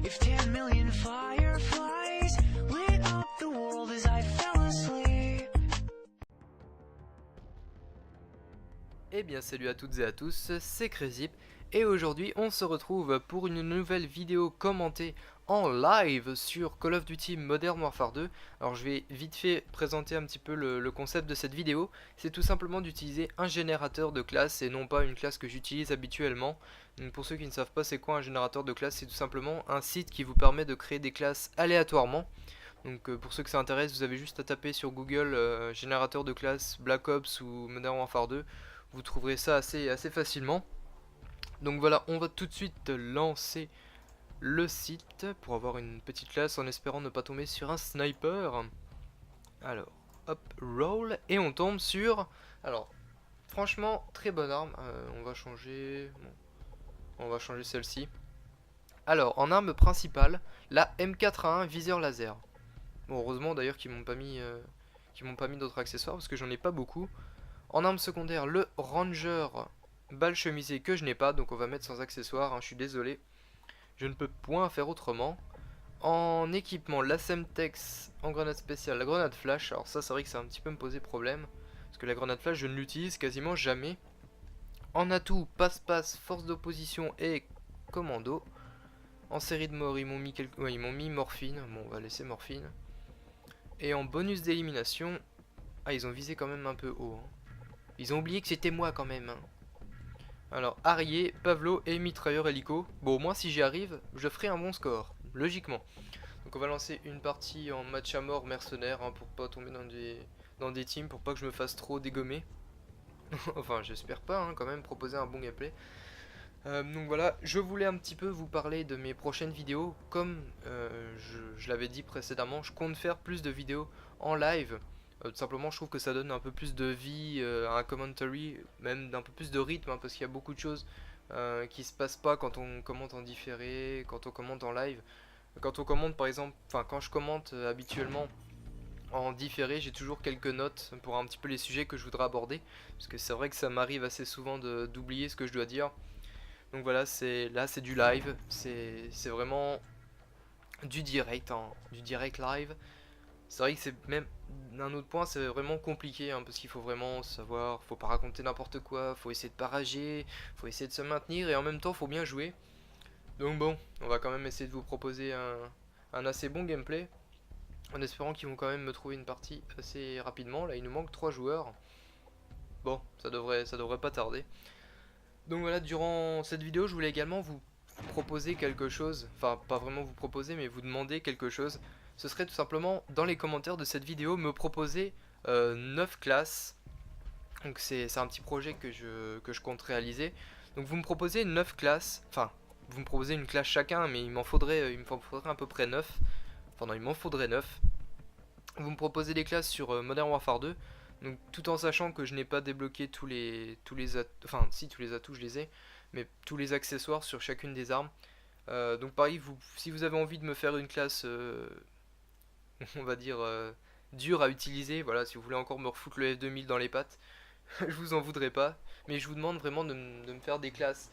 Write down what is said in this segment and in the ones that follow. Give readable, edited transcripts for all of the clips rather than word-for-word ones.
If 10 million fireflies lit up the world as I fell asleep. Eh bien salut à toutes et à tous, c'est Crazyp et aujourd'hui on se retrouve pour une nouvelle vidéo commentée en live sur Call of Duty Modern Warfare 2. Alors je vais vite fait présenter un petit peu le concept de cette vidéo. C'est tout simplement d'utiliser un générateur de classe et non pas une classe que j'utilise habituellement. Donc pour ceux qui ne savent pas c'est quoi un générateur de classe, c'est tout simplement un site qui vous permet de créer des classes aléatoirement. Donc pour ceux que ça intéresse, vous avez juste à taper sur Google générateur de classe Black Ops ou Modern Warfare 2. Vous trouverez ça assez facilement. Donc voilà, on va tout de suite lancer le site pour avoir une petite classe en espérant ne pas tomber sur un sniper. Alors, hop, roll, et on tombe sur... Alors, franchement, très bonne arme. On va changer... Bon, on va changer celle-ci. Alors, en arme principale, la M4A1 viseur laser. Bon, heureusement d'ailleurs qu'ils m'ont pas mis, d'autres accessoires parce que j'en ai pas beaucoup. En arme secondaire, le Ranger balle chemisée que je n'ai pas, donc on va mettre sans accessoire, hein, je suis désolé. Je ne peux point faire autrement. En équipement, la Semtex en grenade spéciale, la grenade flash. Alors ça c'est vrai que ça va un petit peu me poser problème, parce que la grenade flash je ne l'utilise quasiment jamais. En atout, passe-passe, force d'opposition et commando. En série de mort, ils m'ont mis morphine, bon on va laisser morphine. Et en bonus d'élimination, ah ils ont visé quand même un peu haut, hein. Ils ont oublié que c'était moi quand même, hein. Alors, Harrier, Pavlo et mitrailleur hélico. Bon, au moins si j'y arrive, je ferai un bon score, logiquement. Donc on va lancer une partie en match à mort mercenaire, hein, pour pas tomber dans des teams, pour pas que je me fasse trop dégommer. Enfin, j'espère pas, hein, quand même, proposer un bon gameplay. Donc voilà, je voulais un petit peu vous parler de mes prochaines vidéos. Comme je l'avais dit précédemment, je compte faire plus de vidéos en live. Tout simplement, je trouve que ça donne un peu plus de vie à un commentary, même d'un peu plus de rythme, hein, parce qu'il y a beaucoup de choses qui se passent pas quand on commente en différé, quand on commente en live. Quand on commente par exemple, enfin quand je commente habituellement en différé, j'ai toujours quelques notes pour un petit peu les sujets que je voudrais aborder, parce que c'est vrai que ça m'arrive assez souvent d'oublier ce que je dois dire. Donc voilà, là c'est du live, c'est vraiment du direct, hein, du direct live. C'est vrai que c'est même un autre point, c'est vraiment compliqué, hein, parce qu'il faut vraiment savoir, faut pas raconter n'importe quoi, faut essayer de pas rager, faut essayer de se maintenir et en même temps faut bien jouer. Donc bon, on va quand même essayer de vous proposer un assez bon gameplay, en espérant qu'ils vont quand même me trouver une partie assez rapidement. Là il nous manque 3 joueurs. Bon, ça devrait pas tarder. Donc voilà, durant cette vidéo je voulais également vous proposer quelque chose, enfin pas vraiment vous proposer mais vous demander quelque chose. Ce serait tout simplement dans les commentaires de cette vidéo me proposer 9 classes. Donc c'est un petit projet que je compte réaliser. Donc vous me proposez 9 classes, enfin vous me proposez une classe chacun mais il m'en faudrait à peu près 9. Enfin non, il m'en faudrait 9. Vous me proposez des classes sur Modern Warfare 2. Donc tout en sachant que je n'ai pas débloqué tous les atouts, enfin si tous les atouts je les ai, mais tous les accessoires sur chacune des armes. Donc pareil, si vous avez envie de me faire une classe, on va dire, dure à utiliser, voilà, si vous voulez encore me refoutre le F2000 dans les pattes, je vous en voudrais pas. Mais je vous demande vraiment de me faire des classes,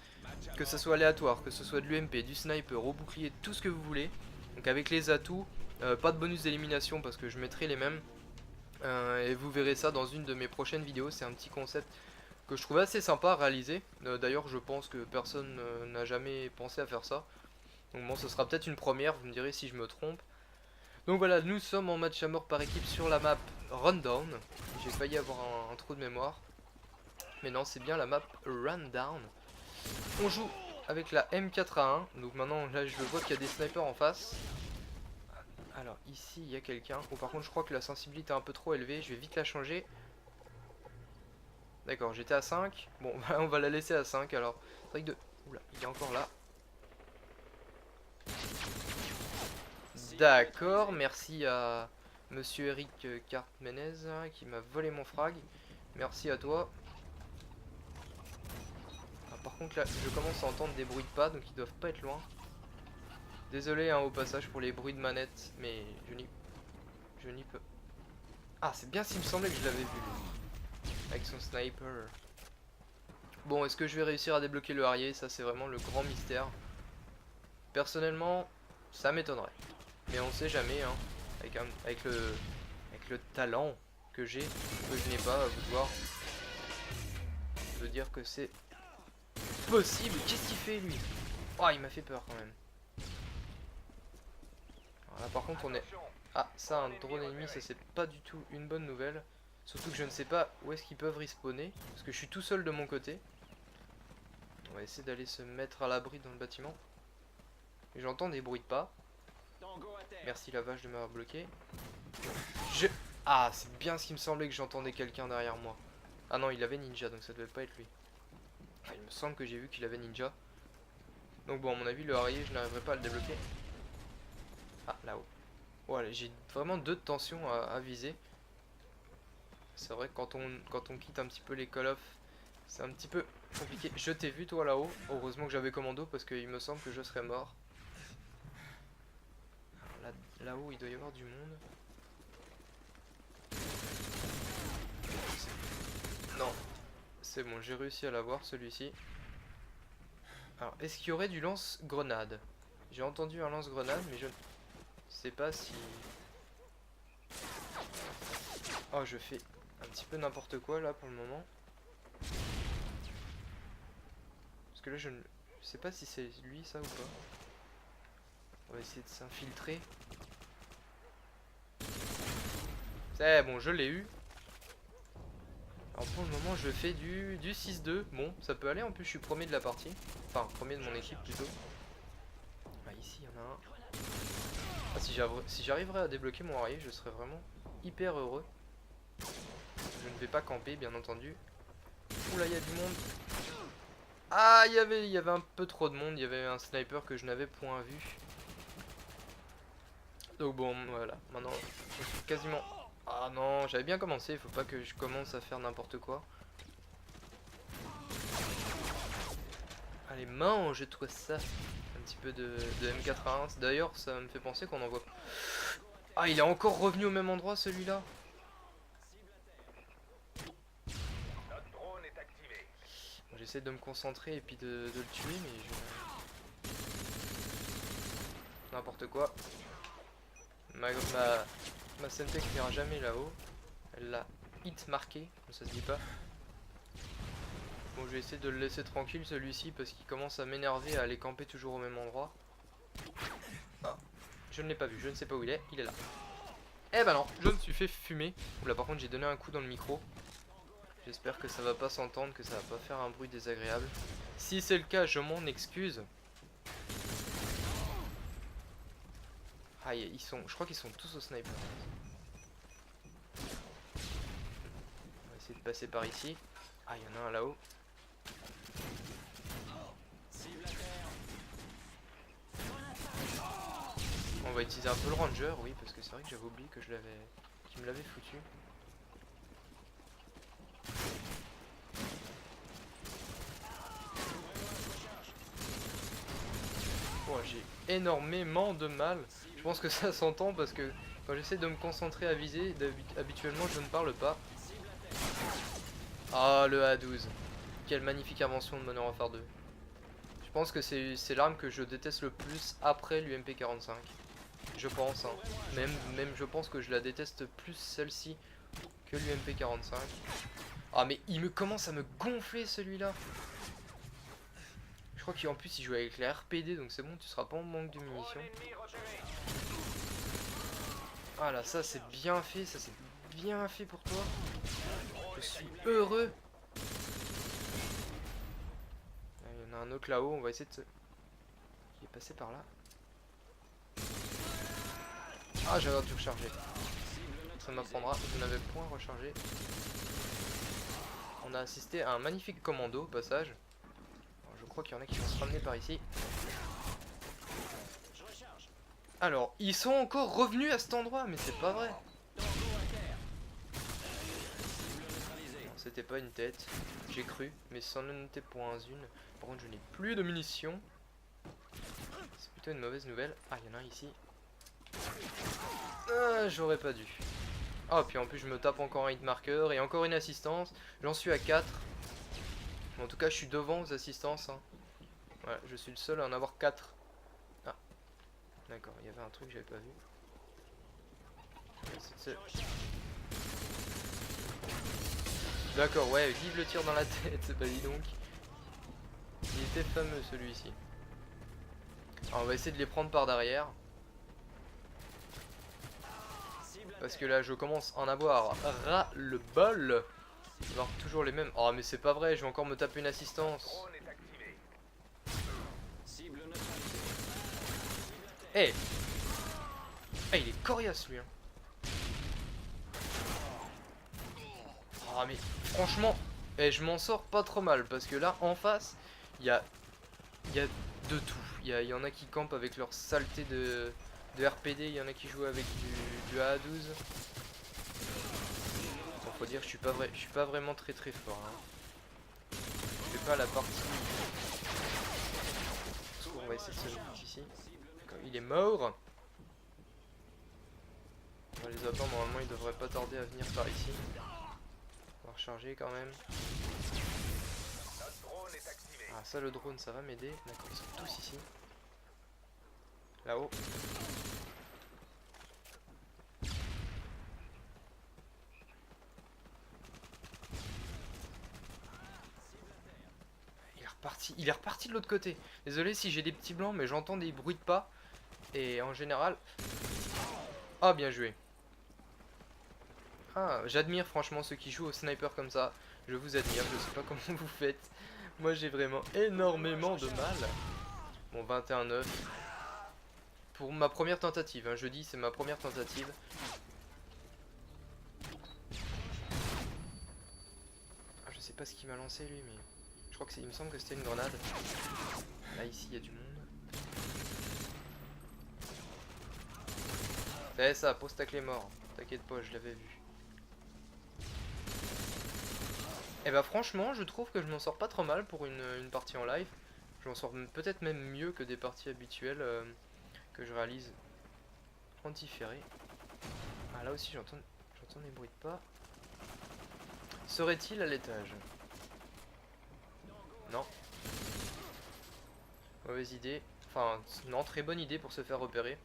que ce soit aléatoire, que ce soit de l'UMP, du sniper, au bouclier, tout ce que vous voulez. Donc avec les atouts, pas de bonus d'élimination parce que je mettrai les mêmes. Et vous verrez ça dans une de mes prochaines vidéos. C'est un petit concept que je trouve assez sympa à réaliser. D'ailleurs je pense que personne n'a jamais pensé à faire ça. Donc bon, ce sera peut-être une première, vous me direz si je me trompe. Donc voilà, nous sommes en match à mort par équipe sur la map Rundown. J'ai failli avoir un trou de mémoire. Mais non, c'est bien la map Rundown. On joue avec la M4A1. Donc maintenant, là je vois qu'il y a des snipers en face. Alors ici il y a quelqu'un. Oh, par contre je crois que la sensibilité est un peu trop élevée. Je vais vite la changer. D'accord, j'étais à 5. Bon, on va la laisser à 5 alors. C'est vrai que oula, il est encore là. D'accord, merci à Monsieur Eric Cartmenez qui m'a volé mon frag. Merci à toi. Ah, par contre là, je commence à entendre des bruits de pas, donc ils doivent pas être loin. Désolé hein, au passage pour les bruits de manette, mais je n'y peux. Ah, c'est bien s'il me semblait que je l'avais vu avec son sniper. Bon, est-ce que je vais réussir à débloquer le Harrier? Ça c'est vraiment le grand mystère. Personnellement, Ça m'étonnerait. Mais on sait jamais, hein. Avec le talent que j'ai, que je n'ai pas, à vous voir. Je veux dire que c'est possible. Qu'est-ce qu'il fait lui? Oh, il m'a fait peur quand même. Alors là par contre on est... Ah, ça, un drone ennemi, ça c'est pas du tout une bonne nouvelle. Surtout que je ne sais pas où est-ce qu'ils peuvent respawner. Parce que je suis tout seul de mon côté. On va essayer d'aller se mettre à l'abri dans le bâtiment. J'entends des bruits de pas. Merci la vache de m'avoir bloqué. Ah, c'est bien ce qui me semblait, que j'entendais quelqu'un derrière moi. Ah non, il avait ninja, donc ça devait pas être lui. Enfin, il me semble que j'ai vu qu'il avait ninja. Donc bon, à mon avis, le harrier, je n'arriverai pas à le débloquer. Ah, là-haut. Voilà, j'ai vraiment deux tensions à viser. C'est vrai que quand on quitte un petit peu les Call of, c'est un petit peu compliqué. Je t'ai vu toi là-haut. Heureusement que j'avais commando parce qu'il me semble que je serais mort. Là-haut, il doit y avoir du monde. Non, c'est bon, j'ai réussi à l'avoir celui-ci. Alors, est-ce qu'il y aurait du lance-grenade? J'ai entendu un lance-grenade, mais je ne sais pas si... Oh, je fais un petit peu n'importe quoi là pour le moment. Parce que là, je ne sais pas si c'est lui ça ou pas. On va essayer de s'infiltrer. C'est bon, je l'ai eu. Alors pour le moment, je fais du 6-2. Bon, ça peut aller. En plus, je suis premier de la partie. Enfin, premier de mon équipe plutôt. Ah, ici, il y en a un. Ah, si j'arriverais à débloquer mon harrier, je serais vraiment hyper heureux. Je ne vais pas camper, bien entendu. Oula, il y a du monde. Ah, il y avait un peu trop de monde. Il y avait un sniper que je n'avais point vu. Donc bon, voilà. Maintenant, je suis quasiment... Ah non, j'avais bien commencé. Il faut pas que je commence à faire n'importe quoi. Allez, mange-toi ça. Un petit peu de M81. D'ailleurs, ça me fait penser qu'on en voit... Ah, il est encore revenu au même endroit, celui-là. Bon, j'essaie de me concentrer et puis de le tuer, mais je... N'importe quoi. Ma Semtex n'ira jamais là-haut. Elle l'a hit marqué, ça se dit pas. Bon, je vais essayer de le laisser tranquille celui-ci parce qu'il commence à m'énerver à aller camper toujours au même endroit. Ah, je ne l'ai pas vu, je ne sais pas où il est là. Eh ben non, je me suis fait fumer. Là par contre j'ai donné un coup dans le micro. J'espère que ça va pas s'entendre, que ça va pas faire un bruit désagréable. Si c'est le cas, je m'en excuse. Ah, je crois qu'ils sont tous au sniper. On va essayer de passer par ici. Ah, il y en a un là-haut. On va utiliser un peu le ranger, oui, parce que c'est vrai que j'avais oublié que qu'il me l'avait foutu. Oh, j'ai énormément de mal. Je pense que ça s'entend parce que quand j'essaie de me concentrer à viser, habituellement je ne parle pas. Ah, le A12. Quelle magnifique invention de Modern Warfare 2. Je pense que c'est l'arme que je déteste le plus après l'UMP45. Je pense, hein. Même je pense que je la déteste plus celle-ci que l'UMP45. Ah mais il me commence à me gonfler celui-là. Je crois qu'en plus il joue avec la RPD, donc c'est bon, tu seras pas en manque de munitions. Ah là, ça c'est bien fait, ça c'est bien fait pour toi. Je suis heureux. Il y en a un autre là-haut, on va essayer de se... Qui est passé par là. Ah, j'avais dû recharger. Ça m'apprendra, je n'avais point rechargé. On a assisté à un magnifique commando au passage. Alors, je crois qu'il y en a qui vont se ramener par ici. Alors, ils sont encore revenus à cet endroit, mais c'est pas vrai. C'était pas une tête, j'ai cru, mais ça n'en était point une. Par contre, je n'ai plus de munitions. C'est plutôt une mauvaise nouvelle. Ah, il y en a un ici. Ah, j'aurais pas dû. Ah, puis en plus, je me tape encore un hit marker et encore une assistance. J'en suis à 4. En tout cas, je suis devant aux assistances. Hein. Voilà, je suis le seul à en avoir 4. Ah. D'accord, il y avait un truc que j'avais pas vu. D'accord, ouais, vive le tir dans la tête, bah dis donc. Il était fameux celui-ci. Alors on va essayer de les prendre par derrière. Parce que là je commence à en avoir ras le bol. Avoir toujours les mêmes. Oh mais c'est pas vrai, je vais encore me taper une assistance. Eh hey. Hey, il est coriace lui hein. Oh mais franchement, je m'en sors pas trop mal. Parce que là en face, il y a de tout. Il y en a qui campent avec leur saleté de RPD, il y en a qui jouent avec du AA12. Bon, faut dire que je suis pas vraiment très fort. Hein. Je fais pas la partie. On va essayer de se mettre ici. Il est mort. On va les attendre, normalement ils devraient pas tarder à venir par ici. On va recharger quand même. Ah ça le drone ça va m'aider. D'accord, ils sont tous ici. Là-haut. Il est reparti de l'autre côté. Désolé si j'ai des petits blancs mais j'entends des bruits de pas. Et en général... Ah bien joué. Ah j'admire franchement ceux qui jouent au sniper comme ça. Je vous admire, je sais pas comment vous faites. Moi j'ai vraiment énormément de mal. Bon 21-9. Pour ma première tentative, hein, je dis c'est ma première tentative. Ah, je sais pas ce qu'il m'a lancé lui mais... Je crois que il me semble que c'était une grenade. Là ici il y a du monde. C'est ça, pose ta clé mort. T'inquiète pas, je l'avais vu. Et bah franchement je trouve que je m'en sors pas trop mal pour une partie en live. Je m'en sors peut-être même mieux que des parties habituelles que je réalise en différé. Ah là aussi j'entends des bruits de pas. Serait-il à l'étage? Non. Mauvaise idée. Enfin non, très bonne idée pour se faire repérer.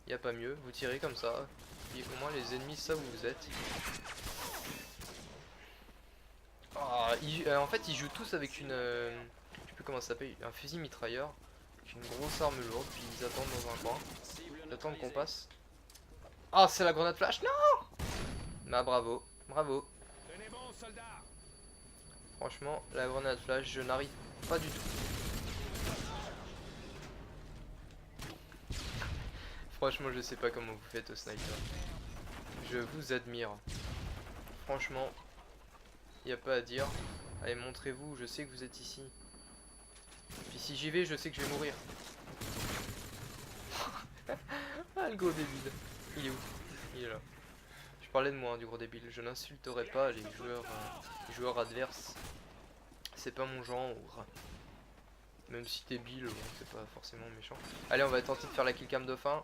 Y a pas mieux, vous tirez comme ça. Et au moins les ennemis savent où vous êtes. En fait ils jouent tous avec une... je sais plus comment ça s'appelle, un fusil mitrailleur. Avec une grosse arme lourde, puis ils attendent dans un coin. Ils attendent qu'on passe. Ah c'est la grenade flash, non. Bah bravo, bravo. Franchement la grenade flash je n'arrive pas du tout. Franchement je sais pas comment vous faites au sniper. Je vous admire. Franchement, y a pas à dire. Allez montrez-vous, je sais que vous êtes ici. Puis si j'y vais je sais que je vais mourir. Ah le gros débile. Il est où? Il est là. Je parlais de moi hein, du gros débile. Je n'insulterai pas les joueurs adverses. C'est pas mon genre. Même si débile, bon, c'est pas forcément méchant. Allez on va tenter de faire la killcam de fin.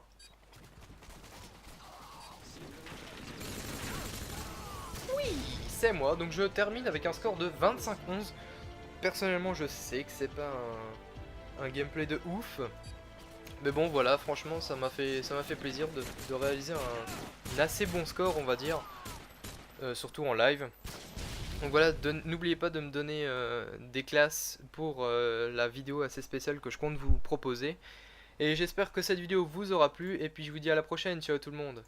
Oui, c'est moi. Donc je termine avec un score de 25-11. Personnellement je sais que c'est pas un gameplay de ouf. Mais bon voilà, franchement ça m'a fait plaisir de réaliser un assez bon score on va dire. Surtout en live. Donc voilà, n'oubliez pas de me donner des classes pour la vidéo assez spéciale que je compte vous proposer. Et j'espère que cette vidéo vous aura plu. Et puis je vous dis à la prochaine, ciao tout le monde.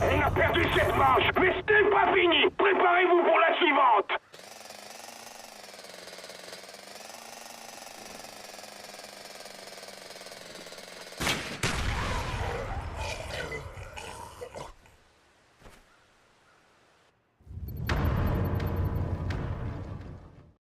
On a perdu cette manche, mais ce n'est pas fini. Préparez-vous pour la suivante.